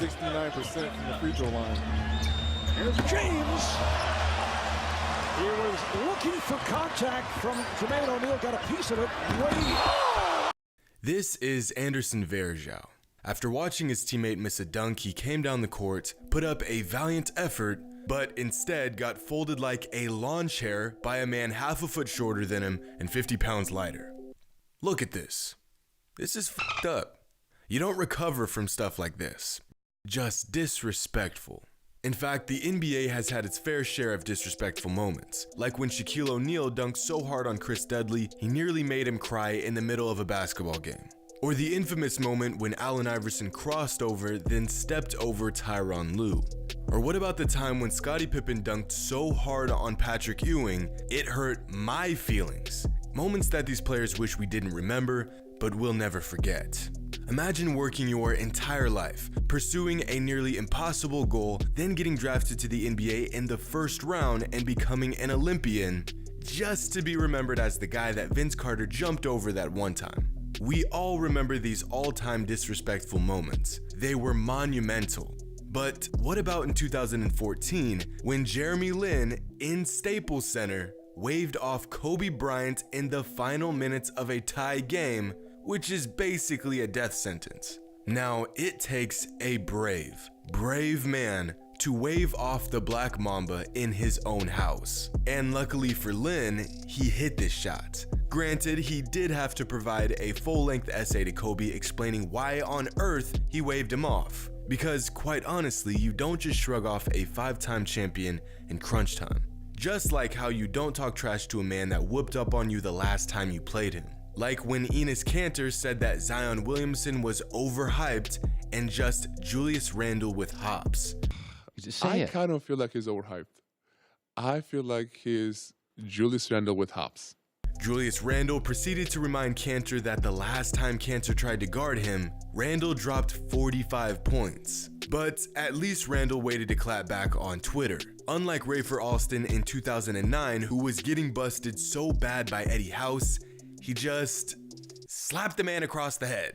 69% from the free throw line. Here's James. He was looking for contact from Jermaine O'Neal, got a piece of it. This is Anderson Varejao. After watching his teammate miss a dunk, he came down the court, put up a valiant effort, but instead got folded like a lawn chair by a man half a foot shorter than him and 50 pounds lighter. Look at this. This is fucked up. You don't recover from stuff like this. Just disrespectful. In fact, the NBA has had its fair share of disrespectful moments, like when Shaquille O'Neal dunked so hard on Chris Dudley, he nearly made him cry in the middle of a basketball game. Or the infamous moment when Allen Iverson crossed over, then stepped over Tyronn Lue. Or what about the time when Scottie Pippen dunked so hard on Patrick Ewing, it hurt my feelings? Moments that these players wish we didn't remember, but will never forget. Imagine working your entire life, pursuing a nearly impossible goal, then getting drafted to the NBA in the first round and becoming an Olympian, just to be remembered as the guy that Vince Carter jumped over that one time. We all remember these all-time disrespectful moments. They were monumental. But what about in 2014, when Jeremy Lin, in Staples Center, waved off Kobe Bryant in the final minutes of a tie game, which is basically a death sentence? Now, it takes a brave man to wave off the Black Mamba in his own house. And luckily for Lin, he hit this shot. Granted, he did have to provide a full-length essay to Kobe explaining why on earth he waved him off. Because quite honestly, you don't just shrug off a 5-time champion in crunch time. Just like how you don't talk trash to a man that whooped up on you the last time you played him. Like when Enes Kanter said that Zion Williamson was overhyped and just Julius Randle with hops. I kind of feel like he's overhyped. I feel like he's Julius Randle with hops. Julius Randle proceeded to remind Kanter that the last time Kanter tried to guard him, Randle dropped 45 points. But at least Randle waited to clap back on Twitter. Unlike Rafer Alston in 2009, who was getting busted so bad by Eddie House, he just slapped the man across the head.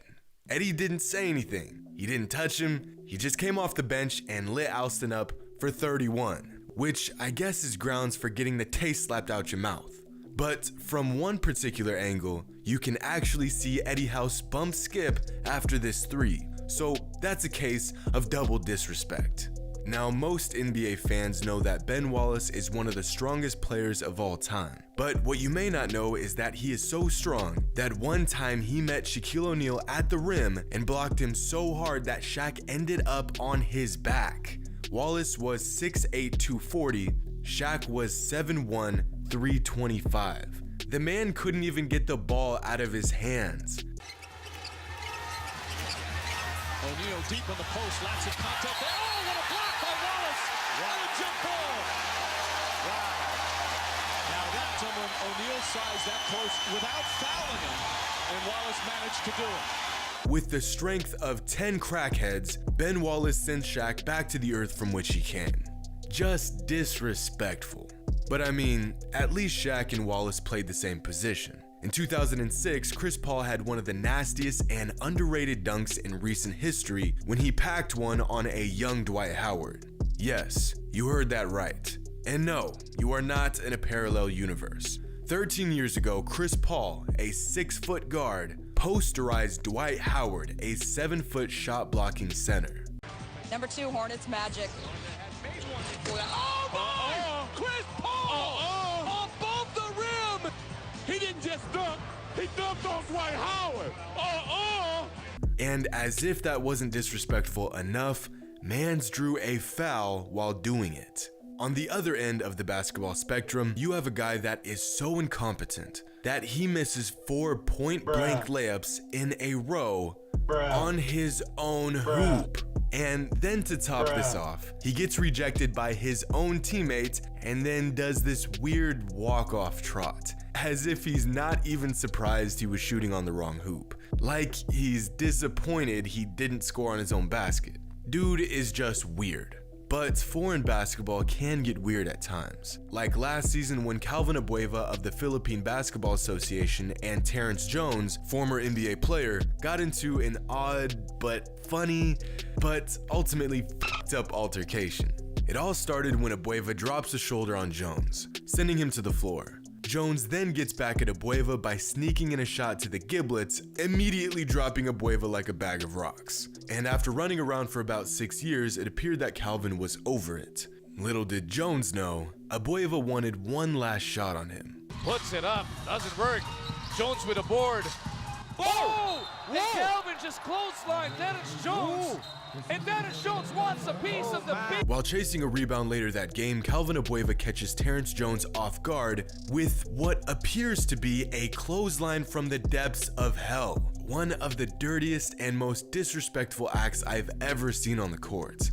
Eddie didn't say anything. He didn't touch him. He just came off the bench and lit Alston up for 31, which I guess is grounds for getting the taste slapped out your mouth. But from one particular angle, you can actually see Eddie House bump skip after this 3. So that's a case of double disrespect. Now, most NBA fans know that Ben Wallace is one of the strongest players of all time. But what you may not know is that he is so strong that one time he met Shaquille O'Neal at the rim and blocked him so hard that Shaq ended up on his back. Wallace was 6'8", 240, Shaq was 7'1", 325. The man couldn't even get the ball out of his hands. O'Neal deep in the post, lots of contact there. Oh, what a block by Wallace! What a jump ball! Wow. Now that's when O'Neal sized that close without fouling him, and Wallace managed to do it. With the strength of 10 crackheads, Ben Wallace sent Shaq back to the earth from which he came. Just disrespectful. But I mean, at least Shaq and Wallace played the same position. In 2006, Chris Paul had one of the nastiest and underrated dunks in recent history when he packed one on a young Dwight Howard. Yes, you heard that right. And no, you are not in a parallel universe. 13 years ago, Chris Paul, a 6-foot guard, posterized Dwight Howard, a 7-foot shot-blocking center. Number 2, Hornets Magic. Oh my! Chris Paul! Above the rim! He didn't just dunk, he dunked on Dwight Howard! And as if that wasn't disrespectful enough, Mans drew a foul while doing it. On the other end of the basketball spectrum, you have a guy that is so incompetent that he misses 4 point-blank layups in a row on his own hoop. And then to top this off, he gets rejected by his own teammates and then does this weird walk-off trot, as if he's not even surprised he was shooting on the wrong hoop. Like he's disappointed he didn't score on his own basket. Dude is just weird. But foreign basketball can get weird at times. Like last season when Calvin Abueva of the Philippine Basketball Association and Terrence Jones, former NBA player, got into an odd but funny, but ultimately f***ed up altercation. It all started when Abueva drops a shoulder on Jones, sending him to the floor. Jones then gets back at Abueva by sneaking in a shot to the giblets, immediately dropping Abueva like a bag of rocks. And after running around for about 6 years, it appeared that Calvin was over it. Little did Jones know, Abueva wanted one last shot on him. Puts it up, doesn't work. Jones with a board. Oh! And Calvin just clotheslined Dennis Jones. And Dennis Jones wants a piece of the big. While chasing a rebound later that game, Calvin Abueva catches Terrence Jones off guard with what appears to be a clothesline from the depths of hell. One of the dirtiest and most disrespectful acts I've ever seen on the court.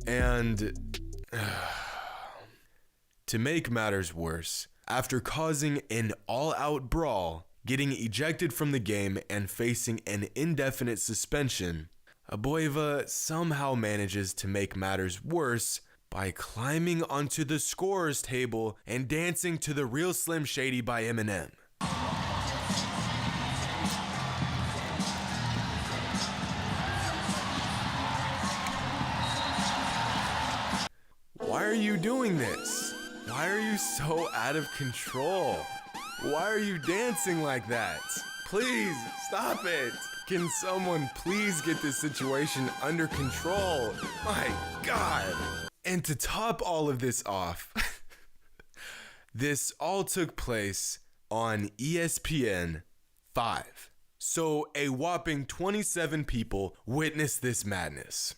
And to make matters worse, after causing an all-out brawl, getting ejected from the game, and facing an indefinite suspension, Abueva somehow manages to make matters worse by climbing onto the scorer's table and dancing to the Real Slim Shady by Eminem. Why are you doing this? Why are you so out of control? Why are you dancing like that? Please, stop it. Can someone please get this situation under control? My God. And to top all of this off, this all took place on ESPN 5. So a whopping 27 people witnessed this madness.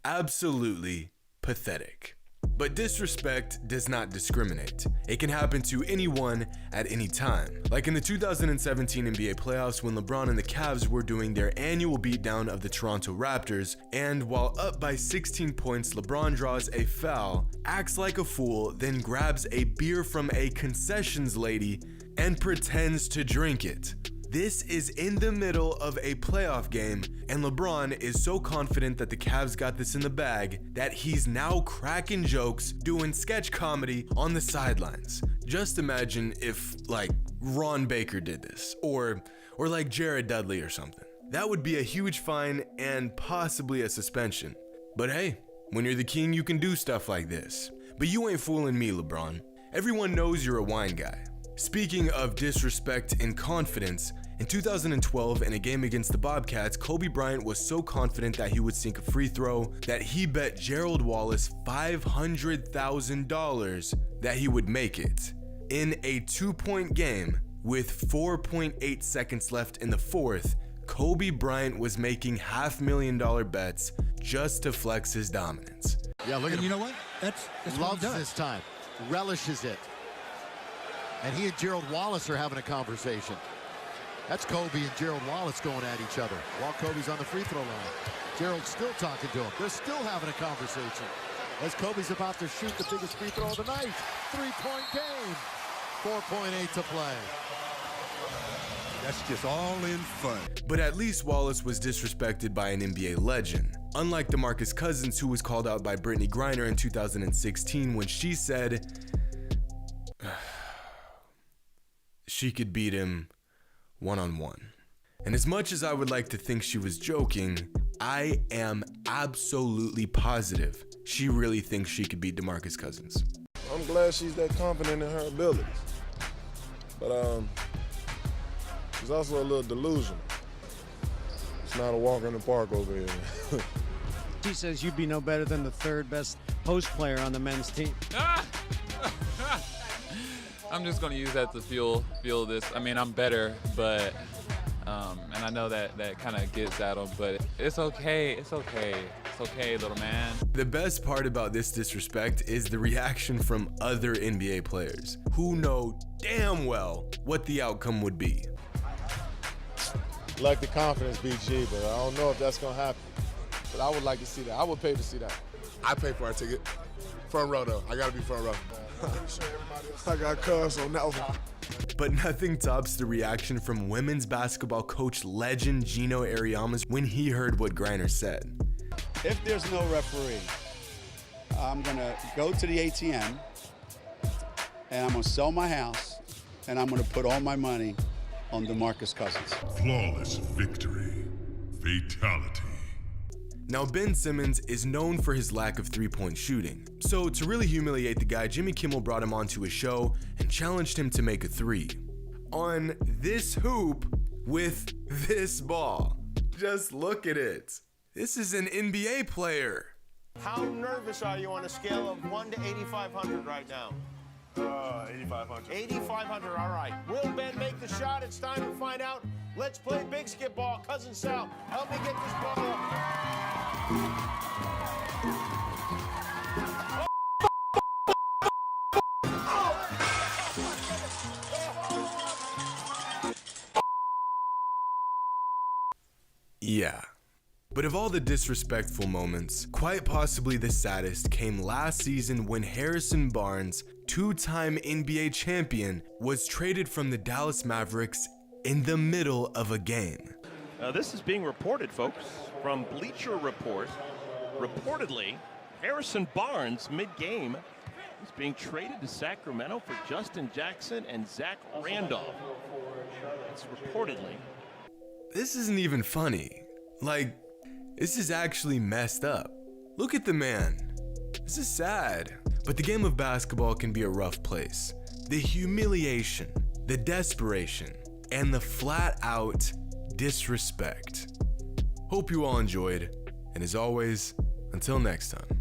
Absolutely pathetic. But disrespect does not discriminate. It can happen to anyone at any time. Like in the 2017 NBA playoffs when LeBron and the Cavs were doing their annual beatdown of the Toronto Raptors, and while up by 16 points, LeBron draws a foul, acts like a fool, then grabs a beer from a concessions lady and pretends to drink it. This is in the middle of a playoff game, and LeBron is so confident that the Cavs got this in the bag that he's now cracking jokes, doing sketch comedy on the sidelines. Just imagine if, like, Ron Baker did this, or like Jared Dudley or something. That would be a huge fine and possibly a suspension. But hey, when you're the king, you can do stuff like this. But you ain't fooling me, LeBron. Everyone knows you're a wine guy. Speaking of disrespect and confidence, in 2012, in a game against the Bobcats, Kobe Bryant was so confident that he would sink a free throw that he bet Gerald Wallace $500,000 that he would make it. In a 2-point game, with 4.8 seconds left in the fourth, Kobe Bryant was making $500,000 bets just to flex his dominance. Yeah, look at him. You know what? That's Loves this time. Relishes it. And he and Gerald Wallace are having a conversation. That's Kobe and Gerald Wallace going at each other while Kobe's on the free throw line. Gerald's still talking to him. They're still having a conversation as Kobe's about to shoot the biggest free throw of the night. 3-point game. 4.8 to play. That's just all in fun. But at least Wallace was disrespected by an NBA legend. Unlike DeMarcus Cousins, who was called out by Brittany Griner in 2016 when she said she could beat him one-on-one. And as much as I would like to think she was joking, I am absolutely positive she really thinks she could beat DeMarcus Cousins. I'm glad she's that confident in her abilities. But she's also a little delusional. It's not a walk in the park over here. She says you'd be no better than the third best post player on the men's team. I'm just gonna use that to fuel this. I mean, I'm better, but and I know that kind of gets at him, but it's okay. It's okay, little man. The best part about this disrespect is the reaction from other NBA players who know damn well what the outcome would be. Like the confidence, BG, but I don't know if that's gonna happen. But I would like to see that. I would pay to see that. I pay for our ticket. Front row though. I gotta be front row. I got cuz on that one. But nothing tops the reaction from women's basketball coach legend Gino Ariamas when he heard what Griner said. If there's no referee, I'm going to go to the ATM, and I'm going to sell my house, and I'm going to put all my money on DeMarcus Cousins. Flawless victory. Fatality. Now, Ben Simmons is known for his lack of three-point shooting. So to really humiliate the guy, Jimmy Kimmel brought him onto his show and challenged him to make a three. On this hoop with this ball. Just look at it. This is an NBA player. How nervous are you on a scale of 1 to 8,500 right now? 8,500. 8,500, all right. Will Ben make the shot? It's time to find out. Let's play big skip ball. Cousin Sal, help me get this ball up. Yeah. But of all the disrespectful moments, quite possibly the saddest came last season when Harrison Barnes, two-time NBA champion, was traded from the Dallas Mavericks in the middle of a game. This is being reported, folks, from Bleacher Report. Reportedly, Harrison Barnes, mid-game, is being traded to Sacramento for Justin Jackson and Zach Randolph. It's reportedly. This isn't even funny. Like, this is actually messed up. Look at the man. This is sad. But the game of basketball can be a rough place. The humiliation, the desperation, and the flat-out disrespect. Hope you all enjoyed, and as always, until next time.